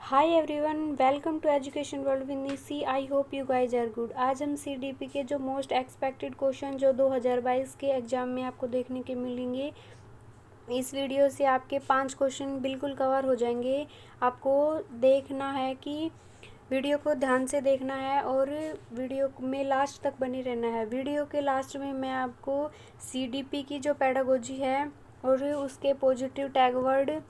Hi everyone, welcome to education world with Nishi. I hope you guys are good. आज हम CDP के जो most expected question जो 2022 के एग्ज़ाम में आपको देखने के मिलेंगे, इस वीडियो से आपके 5 क्वेश्चन बिल्कुल कवर हो जाएंगे। आपको देखना है कि वीडियो को ध्यान से देखना है और वीडियो में लास्ट तक बने रहना है। वीडियो के लास्ट में मैं आपको सीडीपी की जो पेडागोजी है और उसके पॉजिटिव टैग वर्ड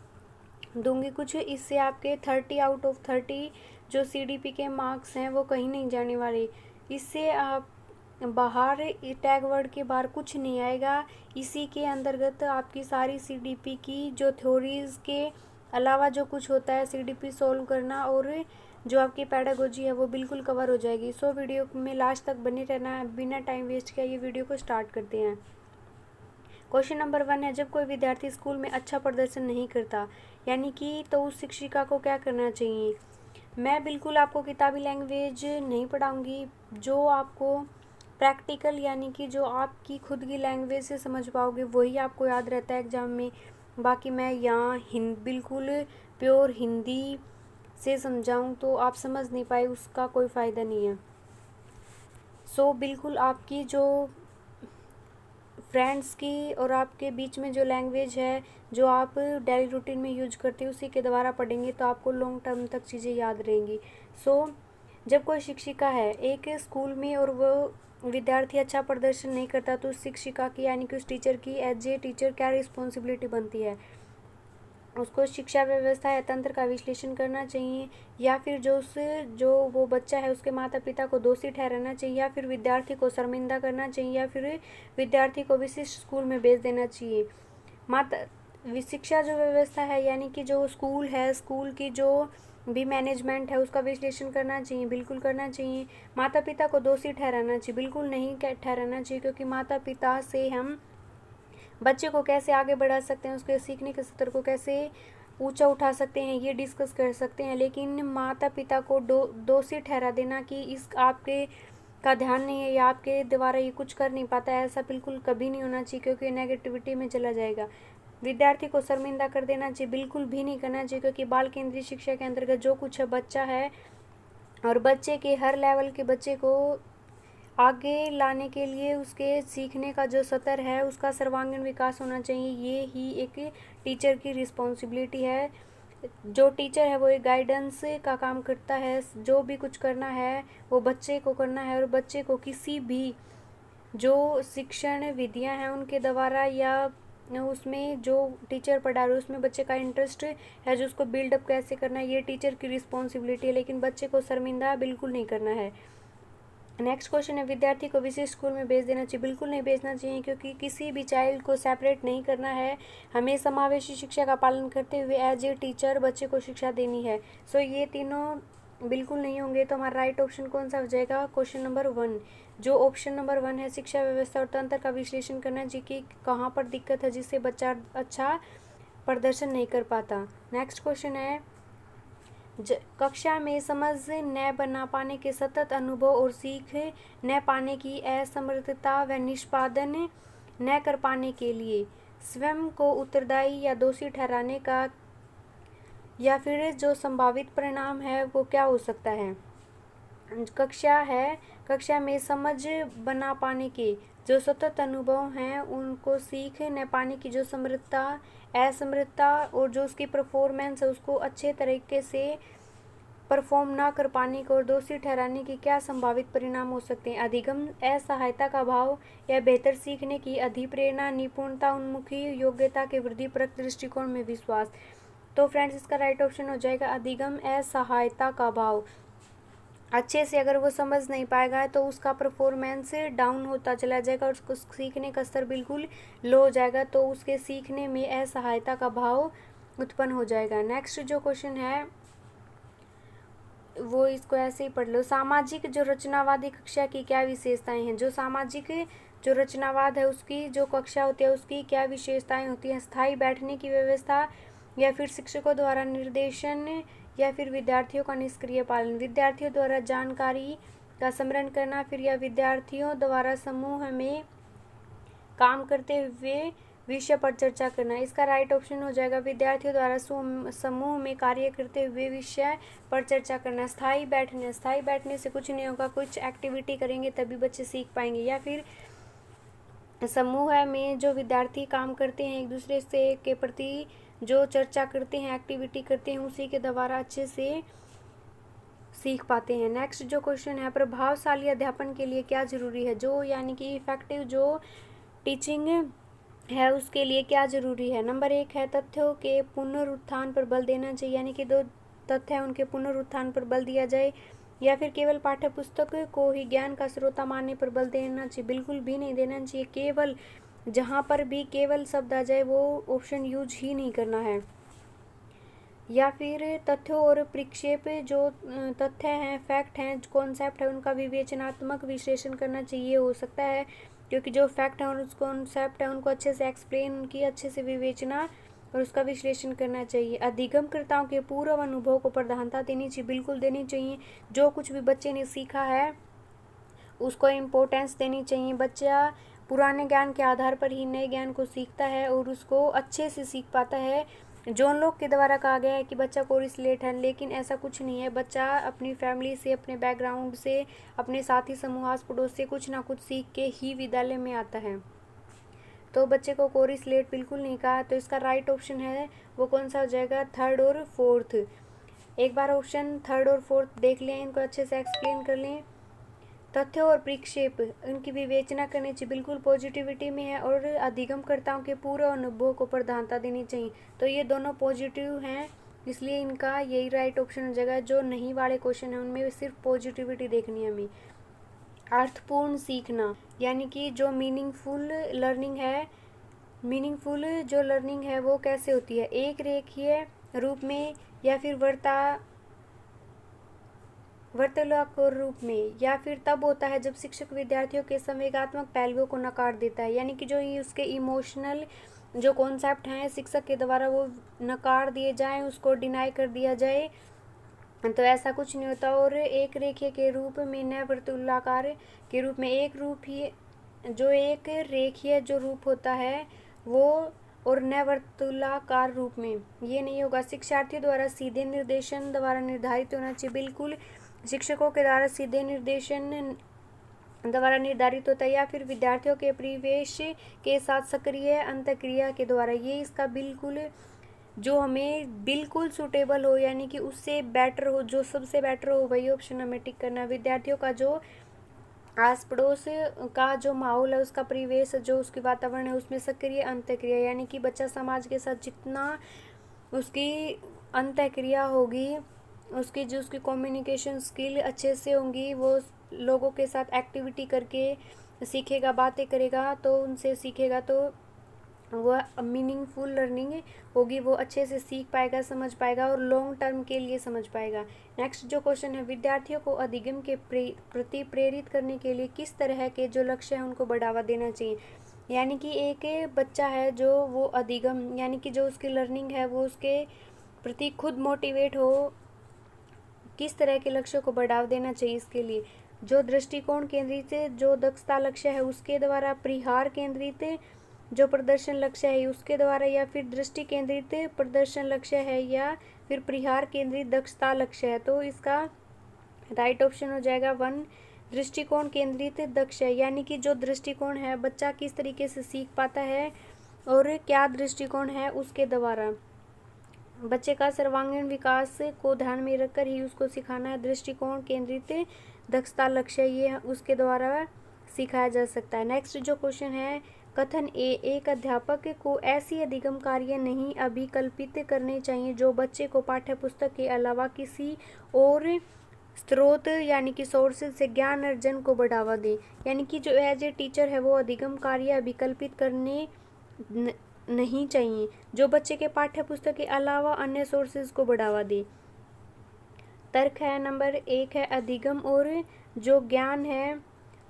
दूंगी कुछ। इससे आपके 30 आउट ऑफ 30 जो सीडीपी के मार्क्स हैं वो कहीं नहीं जाने वाले। इससे आप बाहर टैग वर्ड के बाहर कुछ नहीं आएगा। इसी के अंतर्गत आपकी सारी सीडीपी की जो थ्योरीज के अलावा जो कुछ होता है सीडीपी सॉल्व करना और जो आपकी पेडागोजी है वो बिल्कुल कवर हो जाएगी। सो वीडियो में लास्ट तक बने रहना है। बिना टाइम वेस्ट किए ये वीडियो को स्टार्ट करते हैं। क्वेश्चन नंबर 1 है, जब कोई विद्यार्थी स्कूल में अच्छा प्रदर्शन नहीं करता यानी कि तो उस शिक्षिका को क्या करना चाहिए। मैं बिल्कुल आपको किताबी लैंग्वेज नहीं पढ़ाऊंगी। जो आपको प्रैक्टिकल यानी कि जो आपकी खुद की लैंग्वेज से समझ पाओगे वही आपको याद रहता है एग्ज़ाम में। बाकी मैं यहाँ बिल्कुल प्योर हिंदी से समझाऊँ तो आप समझ नहीं पाए, उसका कोई फ़ायदा नहीं है। सो बिल्कुल आपकी जो फ्रेंड्स की और आपके बीच में जो लैंग्वेज है जो आप डेली रूटीन में यूज करते हो उसी के द्वारा पढ़ेंगे तो आपको लॉन्ग टर्म तक चीज़ें याद रहेंगी। जब कोई शिक्षिका है एक स्कूल में और वो विद्यार्थी अच्छा प्रदर्शन नहीं करता तो उस शिक्षिका की यानी कि उस टीचर की एज ए टीचर क्या रिस्पॉन्सिबिलिटी बनती है। उसको शिक्षा व्यवस्था या तंत्र का विश्लेषण करना चाहिए, या फिर जो वो बच्चा है उसके माता पिता को दोषी ठहराना चाहिए, या फिर विद्यार्थी को शर्मिंदा करना चाहिए, या फिर विद्यार्थी को विशिष्ट स्कूल में भेज देना चाहिए। शिक्षा जो व्यवस्था है यानी कि जो स्कूल है, स्कूल की जो भी मैनेजमेंट है उसका विश्लेषण करना चाहिए, बिल्कुल करना चाहिए। माता पिता को दोषी ठहराना चाहिए, बिल्कुल नहीं ठहराना चाहिए, क्योंकि माता पिता से हम बच्चे को कैसे आगे बढ़ा सकते हैं, उसके सीखने के स्तर को कैसे ऊंचा उठा सकते हैं ये डिस्कस कर सकते हैं। लेकिन माता पिता को दोषी ठहरा देना कि इस आपके का ध्यान नहीं है या आपके द्वारा ये कुछ कर नहीं पाता है, ऐसा बिल्कुल कभी नहीं होना चाहिए, क्योंकि नेगेटिविटी में चला जाएगा। विद्यार्थी को शर्मिंदा कर देना चाहिए, बिल्कुल भी नहीं करना चाहिए, क्योंकि बाल केंद्रीय शिक्षा के अंतर्गत जो कुछ है बच्चा है और बच्चे के हर लेवल के बच्चे को आगे लाने के लिए उसके सीखने का जो स्तर है उसका सर्वांगीण विकास होना चाहिए। ये ही एक टीचर की रिस्पॉन्सिबिलिटी है। जो टीचर है वो एक गाइडेंस का काम करता है, जो भी कुछ करना है वो बच्चे को करना है, और बच्चे को किसी भी जो शिक्षण विधियां हैं उनके द्वारा या उसमें जो टीचर पढ़ा रहे उसमें बच्चे का इंटरेस्ट है जो उसको बिल्डअप कैसे करना है, ये टीचर की रिस्पॉन्सिबिलिटी है। लेकिन बच्चे को शर्मिंदा बिल्कुल नहीं करना है। नेक्स्ट क्वेश्चन है, विद्यार्थी को विशेष स्कूल में भेज देना चाहिए। बिल्कुल नहीं भेजना चाहिए, क्योंकि किसी भी चाइल्ड को सेपरेट नहीं करना है। हमें समावेशी शिक्षा का पालन करते हुए एज ए टीचर बच्चे को शिक्षा देनी है। ये तीनों बिल्कुल नहीं होंगे तो हमारा राइट ऑप्शन कौन सा हो जाएगा, क्वेश्चन नंबर 1। जो ऑप्शन नंबर 1 है, शिक्षा व्यवस्था और तंत्र का विश्लेषण करना चाहिए कि कहाँ पर दिक्कत है जिससे बच्चा अच्छा प्रदर्शन नहीं कर पाता। नेक्स्ट क्वेश्चन है, कक्षा में समझ न बना पाने के सतत अनुभव और सीख न पाने की असमर्थता व निष्पादन न कर पाने के लिए स्वयं को उत्तरदायी या दोषी ठहराने का या फिर जो संभावित परिणाम है वो क्या हो सकता है। कक्षा में समझ बना पाने के जो सतत अनुभव हैं उनको सीख न पाने की जो असमर्थता और जो उसकी परफॉर्मेंस है उसको अच्छे तरीके से परफॉर्म ना कर पाने को और दोषी ठहराने के क्या संभावित परिणाम हो सकते हैं। अधिगम असहायता का भाव या बेहतर सीखने की अधिप्रेरणा, निपुणता, उन्मुखी योग्यता के वृद्धिपरक दृष्टिकोण में विश्वास। तो फ्रेंड्स इसका राइट ऑप्शन हो जाएगा अधिगम असहायता का भाव। अच्छे से अगर वो समझ नहीं पाएगा तो उसका परफॉर्मेंस डाउन होता चला जाएगा और उसको सीखने का स्तर बिल्कुल लो हो जाएगा, तो उसके सीखने में असहायता का भाव उत्पन्न हो जाएगा। नेक्स्ट जो क्वेश्चन है वो इसको ऐसे ही पढ़ लो, सामाजिक जो रचनावादी कक्षा की क्या विशेषताएं हैं। जो सामाजिक जो रचनावाद है उसकी जो कक्षा होती है उसकी क्या विशेषताएं होती हैं। स्थायी बैठने की व्यवस्था, या फिर शिक्षकों द्वारा निर्देशन, या फिर विद्यार्थियों का निष्क्रिय पालन। विद्यार्थियों द्वारा जानकारी का स्मरण करना, फिर या विद्यार्थियों द्वारा समूह में काम करते हुए विषय पर चर्चा करना। इसका राइट ऑप्शन हो जाएगा विद्यार्थियों द्वारा समूह में कार्य करते हुए विषय पर चर्चा करना। स्थायी बैठने से कुछ नहीं होगा, कुछ एक्टिविटी करेंगे तभी बच्चे सीख पाएंगे। या फिर समूह में जो विद्यार्थी काम करते हैं, एक दूसरे से के प्रति जो चर्चा करते हैं, एक्टिविटी करते हैं, उसी के द्वारा अच्छे से सीख पाते हैं। नेक्स्ट जो क्वेश्चन है, प्रभावशाली अध्यापन के लिए क्या जरूरी है? जो यानी कि इफेक्टिव जो टीचिंग है उसके लिए क्या जरूरी है? नंबर 1 है तथ्यों के पुनरुत्थान पर बल देना चाहिए, यानी कि 2 तथ्य है उनके पुनरुत्थान पर बल दिया जाए। या फिर केवल पाठ्य पुस्तक को ही ज्ञान का स्रोता मानने पर बल देना चाहिए? बिल्कुल भी नहीं देना चाहिए। केवल जहाँ पर भी केवल शब्द आ जाए वो ऑप्शन यूज ही नहीं करना है। या फिर तथ्यों और प्रक्षेप जो तथ्य हैं, फैक्ट हैं, कॉन्सेप्ट है, उनका विवेचनात्मक विश्लेषण करना चाहिए हो सकता है, क्योंकि जो फैक्ट है और उस कॉन्सेप्ट है उनको अच्छे से एक्सप्लेन, उनकी अच्छे से विवेचना और उसका विश्लेषण करना चाहिए। अधिगमकर्ताओं के पूर्व अनुभव को प्रधानता देनी चाहिए, बिल्कुल देनी चाहिए। जो कुछ भी बच्चे ने सीखा है उसको इम्पोर्टेंस देनी चाहिए। बच्चा पुराने ज्ञान के आधार पर ही नए ज्ञान को सीखता है और उसको अच्छे से सीख पाता है। जॉन लॉक के द्वारा कहा गया है कि बच्चा कोरिलेट है, लेकिन ऐसा कुछ नहीं है। बच्चा अपनी फैमिली से, अपने बैकग्राउंड से, अपने साथी समूह, आस पड़ोस से कुछ ना कुछ सीख के ही विद्यालय में आता है। तो बच्चे को कोरिलेट बिल्कुल नहीं कहा। तो इसका राइट ऑप्शन है वो कौन सा हो जाएगा? 3rd और 4th। एक बार ऑप्शन 3rd और 4th देख लें, इनको अच्छे से एक्सप्लेन कर लें। तथ्यों और प्रक्षेप इनकी विवेचना करनी चाहिए, बिल्कुल पॉजिटिविटी में है। और अधिगमकर्ताओं के पूर्व अनुभव को प्रधानता देनी चाहिए, तो ये दोनों पॉजिटिव हैं, इसलिए इनका यही राइट ऑप्शन हो जाएगा। जो नहीं वाले क्वेश्चन है उनमें सिर्फ पॉजिटिविटी देखनी है हमें। अर्थपूर्ण सीखना, यानी कि जो मीनिंगफुल लर्निंग है वो कैसे होती है? एक रेखीय रूप में, या फिर वार्तालाप रूप में, या फिर तब होता है जब शिक्षक विद्यार्थियों के संवेगात्मक पहलुओं को नकार देता है, यानी कि जो ये उसके इमोशनल जो कॉन्सेप्ट हैं शिक्षक के द्वारा वो नकार दिए जाएं, उसको डिनाई कर दिया जाए, तो ऐसा कुछ नहीं होता। और एक रेखीय के रूप में, न वर्तुलाकार के रूप में, एक रेखीय जो रूप होता है वो, और न वर्तुलाकार रूप में ये नहीं होगा। शिक्षार्थियों द्वारा सीधे निर्देशन द्वारा निर्धारित होना चाहिए, बिल्कुल शिक्षकों के द्वारा सीधे निर्देशन द्वारा निर्धारित होता है। या फिर विद्यार्थियों के परिवेश के साथ सक्रिय अंतःक्रिया के द्वारा, ये इसका बिल्कुल जो हमें बिल्कुल सूटेबल हो, यानी कि उससे बेटर हो, जो सबसे बेटर हो वही ऑप्शन हमें टिक करना है। विद्यार्थियों का जो आस पड़ोस का जो माहौल है, उसका परिवेश, जो उसकी वातावरण है, उसमें सक्रिय अंतःक्रिया, यानी कि बच्चा समाज के साथ जितना उसकी अंतःक्रिया होगी, उसकी कम्युनिकेशन स्किल अच्छे से होंगी, वो लोगों के साथ एक्टिविटी करके सीखेगा, बातें करेगा, तो उनसे सीखेगा, तो वह मीनिंगफुल लर्निंग होगी, वो अच्छे से सीख पाएगा, समझ पाएगा और लॉन्ग टर्म के लिए समझ पाएगा। नेक्स्ट जो क्वेश्चन है, विद्यार्थियों को अधिगम के प्रति प्रेरित करने के लिए किस तरह के जो लक्ष्य हैं उनको बढ़ावा देना चाहिए? यानी कि एक बच्चा है जो वो अधिगम, यानी कि जो उसकी लर्निंग है वो उसके प्रति खुद मोटिवेट हो, किस तरह के लक्ष्य को बढ़ावा देना चाहिए? इसके लिए जो दृष्टिकोण केंद्रित जो दक्षता लक्ष्य है उसके द्वारा, परिहार केंद्रित जो प्रदर्शन लक्ष्य है उसके द्वारा, या फिर दृष्टि केंद्रित प्रदर्शन लक्ष्य है, या फिर परिहार केंद्रित दक्षता लक्ष्य है। तो इसका राइट ऑप्शन हो जाएगा 1 दृष्टिकोण केंद्रित लक्ष्य, यानी कि जो दृष्टिकोण है बच्चा किस तरीके से सीख पाता है और क्या दृष्टिकोण है उसके द्वारा बच्चे का सर्वांगीण विकास को ध्यान में रखकर ही उसको सिखाना है। दृष्टिकोण केंद्रित दक्षता लक्ष्य ये उसके द्वारा सिखाया जा सकता है। नेक्स्ट जो क्वेश्चन है, कथन ए, एक अध्यापक को ऐसी अधिगम कार्य नहीं अभिकल्पित करने चाहिए जो बच्चे को पाठ्य पुस्तक के अलावा किसी और स्रोत यानी कि सोर्सेज से ज्ञान अर्जन को बढ़ावा दे। यानी कि जो एज ए टीचर है वो अधिगम कार्य अभिकल्पित करने नहीं चाहिए जो बच्चे के पाठ्य पुस्तक के अलावा अन्य सोर्सेज को बढ़ावा दे। तर्क है नंबर 1 है, अधिगम और जो ज्ञान है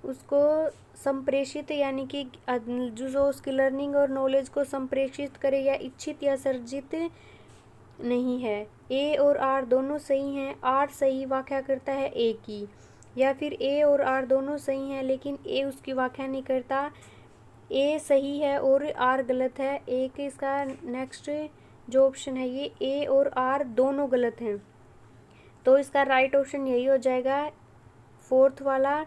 उसको संप्रेषित, यानी कि जो उसकी लर्निंग और नॉलेज को संप्रेषित करे या इच्छित या सर्जित नहीं है। ए और आर दोनों सही हैं, आर सही व्याख्या करता है ए की, या फिर ए और आर दोनों सही हैं लेकिन ए उसकी व्याख्या नहीं करता। ए सही है और आर गलत है। एक इसका नेक्स्ट जो ऑप्शन है ये ए और आर दोनों गलत हैं, तो इसका राइट ऑप्शन यही हो जाएगा फोर्थ वाला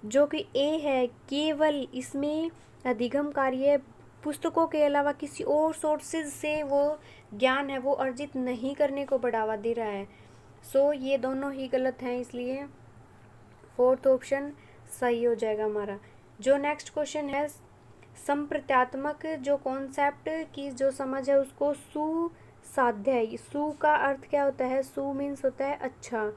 जो कि ए है। केवल इसमें अधिगम कार्य पुस्तकों के अलावा किसी और सोर्सेज से वो ज्ञान है वो अर्जित नहीं करने को बढ़ावा दे रहा है। सो ये दोनों ही गलत हैं, इसलिए फोर्थ ऑप्शन सही हो जाएगा हमारा। जो नेक्स्ट क्वेश्चन है, संप्रत्यात्मक जो कॉन्सेप्ट की जो समझ है उसको सुसाध्य है। सु का अर्थ क्या होता है? सु मीन्स होता है अच्छा,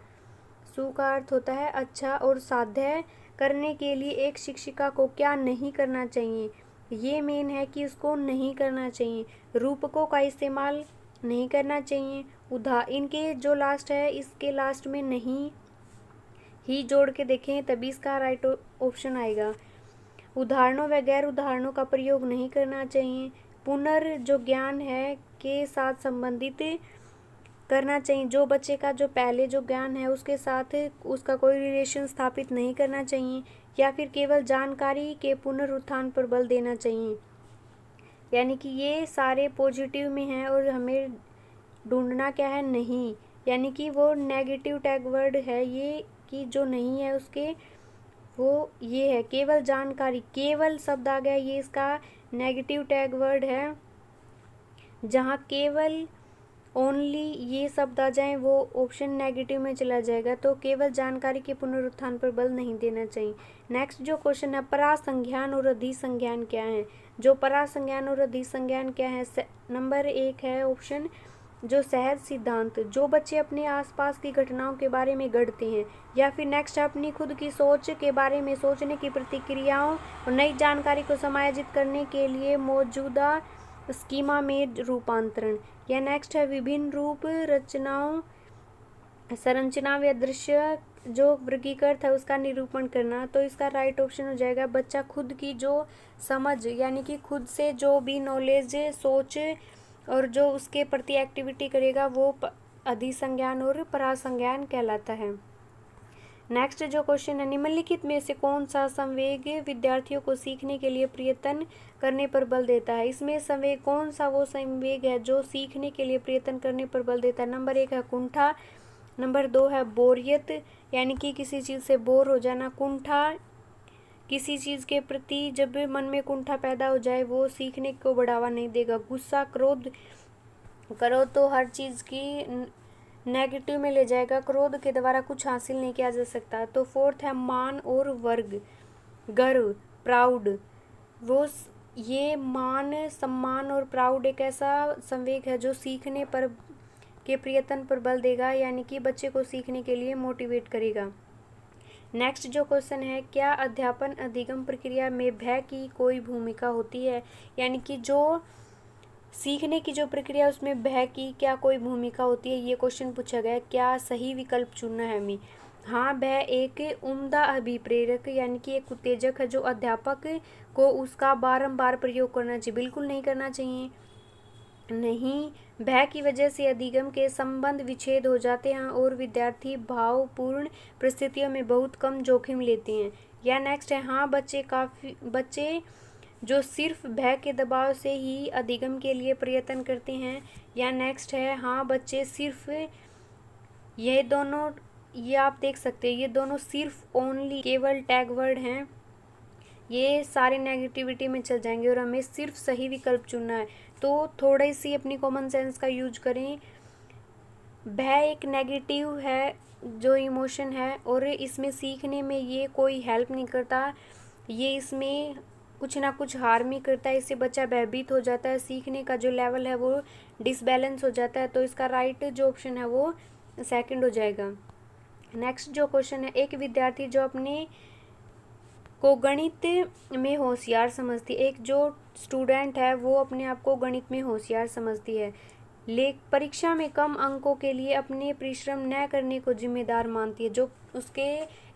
सु का अर्थ होता है अच्छा, और साध्य करने के लिए एक शिक्षिका को क्या नहीं करना चाहिए? ये मेन है कि उसको नहीं करना चाहिए, रूपकों का इस्तेमाल नहीं करना चाहिए। इनके जो लास्ट है इसके लास्ट में नहीं ही जोड़ के देखें तभी इसका राइट ऑप्शन आएगा। उदाहरणों व गैर उदाहरणों का प्रयोग नहीं करना चाहिए। पुनर् जो ज्ञान है के साथ संबंधित करना चाहिए। जो बच्चे का जो पहले जो ज्ञान है उसके साथ उसका कोई रिलेशन स्थापित नहीं करना चाहिए। या फिर केवल जानकारी के पुनरुत्थान पर बल देना चाहिए। यानी कि ये सारे पॉजिटिव में हैं और हमें ढूंढना क्या है? नहीं, यानी कि वो नेगेटिव टैग वर्ड है ये, कि जो नहीं है उसके वो ये है केवल जानकारी। केवल शब्द आ गया, ये इसका नेगेटिव टैग वर्ड है। जहाँ केवल ओनली ये शब्द आ जाए वो ऑप्शन नेगेटिव में चला जाएगा, तो केवल जानकारी के पुनरुत्थान पर बल नहीं देना चाहिए। नेक्स्ट जो क्वेश्चन है, परासंज्ञान और अधिसंज्ञान क्या है? जो परासंज्ञान और अधिसंज्ञान क्या है? नंबर 1 है ऑप्शन जो सहज सिद्धांत, जो बच्चे अपने आसपास की घटनाओं के बारे में गढ़ते हैं। या फिर नेक्स्ट अपनी खुद की सोच के बारे में सोचने की प्रतिक्रियाओं और नई जानकारी को समायोजित करने के लिए मौजूदा स्कीमा में रूपांतरण। या नेक्स्ट है विभिन्न रूप रचनाओं संरचना व दृश्य जो वर्गीकृत है उसका निरूपण करना। तो इसका राइट ऑप्शन हो जाएगा बच्चा खुद की जो समझ यानी कि खुद से जो भी नॉलेज सोच और जो उसके प्रति एक्टिविटी करेगा वो अधिसंज्ञान और परासंज्ञान कहलाता है। नेक्स्ट जो क्वेश्चन है, निम्नलिखित में से कौन सा संवेग विद्यार्थियों को सीखने के लिए प्रयत्न करने पर बल देता है? इसमें संवेग कौन सा वो संवेग है जो सीखने के लिए प्रयत्न करने पर बल देता है? नंबर 1 है कुंठा, नंबर 2 है बोरियत यानी कि किसी चीज़ से बोर हो जाना। कुंठा किसी चीज़ के प्रति जब मन में कुंठा पैदा हो जाए वो सीखने को बढ़ावा नहीं देगा। गुस्सा क्रोध करो तो हर चीज़ की नेगेटिव में ले जाएगा, क्रोध के द्वारा कुछ हासिल नहीं किया जा सकता। तो फोर्थ है मान और वर्ग, गर्व प्राउड। ये मान सम्मान और प्राउड एक ऐसा संवेग है जो सीखने पर के प्रयत्न पर बल देगा, यानी कि बच्चे को सीखने के लिए मोटिवेट करेगा। नेक्स्ट जो क्वेश्चन है, क्या अध्यापन अधिगम प्रक्रिया में भय की कोई भूमिका होती है? यानी कि जो सीखने की जो प्रक्रिया उसमें भय की क्या कोई भूमिका होती है, ये क्वेश्चन पूछा गया है। क्या सही विकल्प चुनना है हमें? हाँ, भय एक उम्दा अभिप्रेरक यानी कि एक उत्तेजक है जो अध्यापक को उसका बारंबार प्रयोग करना चाहिए। बिल्कुल नहीं करना चाहिए, नहीं। भय की वजह से अधिगम के संबंध विच्छेद हो जाते हैं और विद्यार्थी भावपूर्ण परिस्थितियों में बहुत कम जोखिम लेते हैं। या नेक्स्ट है, हाँ, बच्चे जो सिर्फ भय के दबाव से ही अधिगम के लिए प्रयत्न करते हैं। या नेक्स्ट है, हाँ, बच्चे सिर्फ ये आप देख सकते हैं, ये दोनों सिर्फ ओनली केवल टैग वर्ड हैं, ये सारे नेगेटिविटी में चल जाएंगे और हमें सिर्फ सही विकल्प चुनना है। तो थोड़ी सी अपनी कॉमन सेंस का यूज करें। भय एक नेगेटिव है जो इमोशन है और इसमें सीखने में ये कोई हेल्प नहीं करता, ये इसमें कुछ ना कुछ हार्म ही करता है। इससे बच्चा भयभीत हो जाता है, सीखने का जो लेवल है वो डिसबैलेंस हो जाता है। तो इसका राइट जो ऑप्शन है वो सेकंड हो जाएगा। नेक्स्ट जो क्वेश्चन है, एक विद्यार्थी जो अपने को गणित में होशियार समझती है, एक जो स्टूडेंट है वो अपने आप को गणित में होशियार समझती है, परीक्षा में कम अंकों के लिए अपने परिश्रम न करने को जिम्मेदार मानती है। जो उसके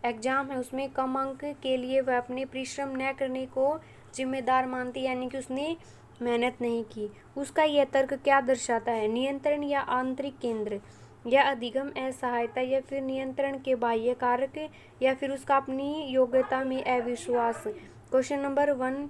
एग्जाम है उसमें कम अंक के लिए वह अपने परिश्रम न करने को जिम्मेदार मानती है, यानी कि उसने मेहनत नहीं की। उसका यह तर्क क्या दर्शाता है? नियंत्रण या आंतरिक केंद्र, या अधिगम असहायता, या फिर नियंत्रण के बाह्य कारक, या फिर उसका अपनी योग्यता में अविश्वास। Question number 1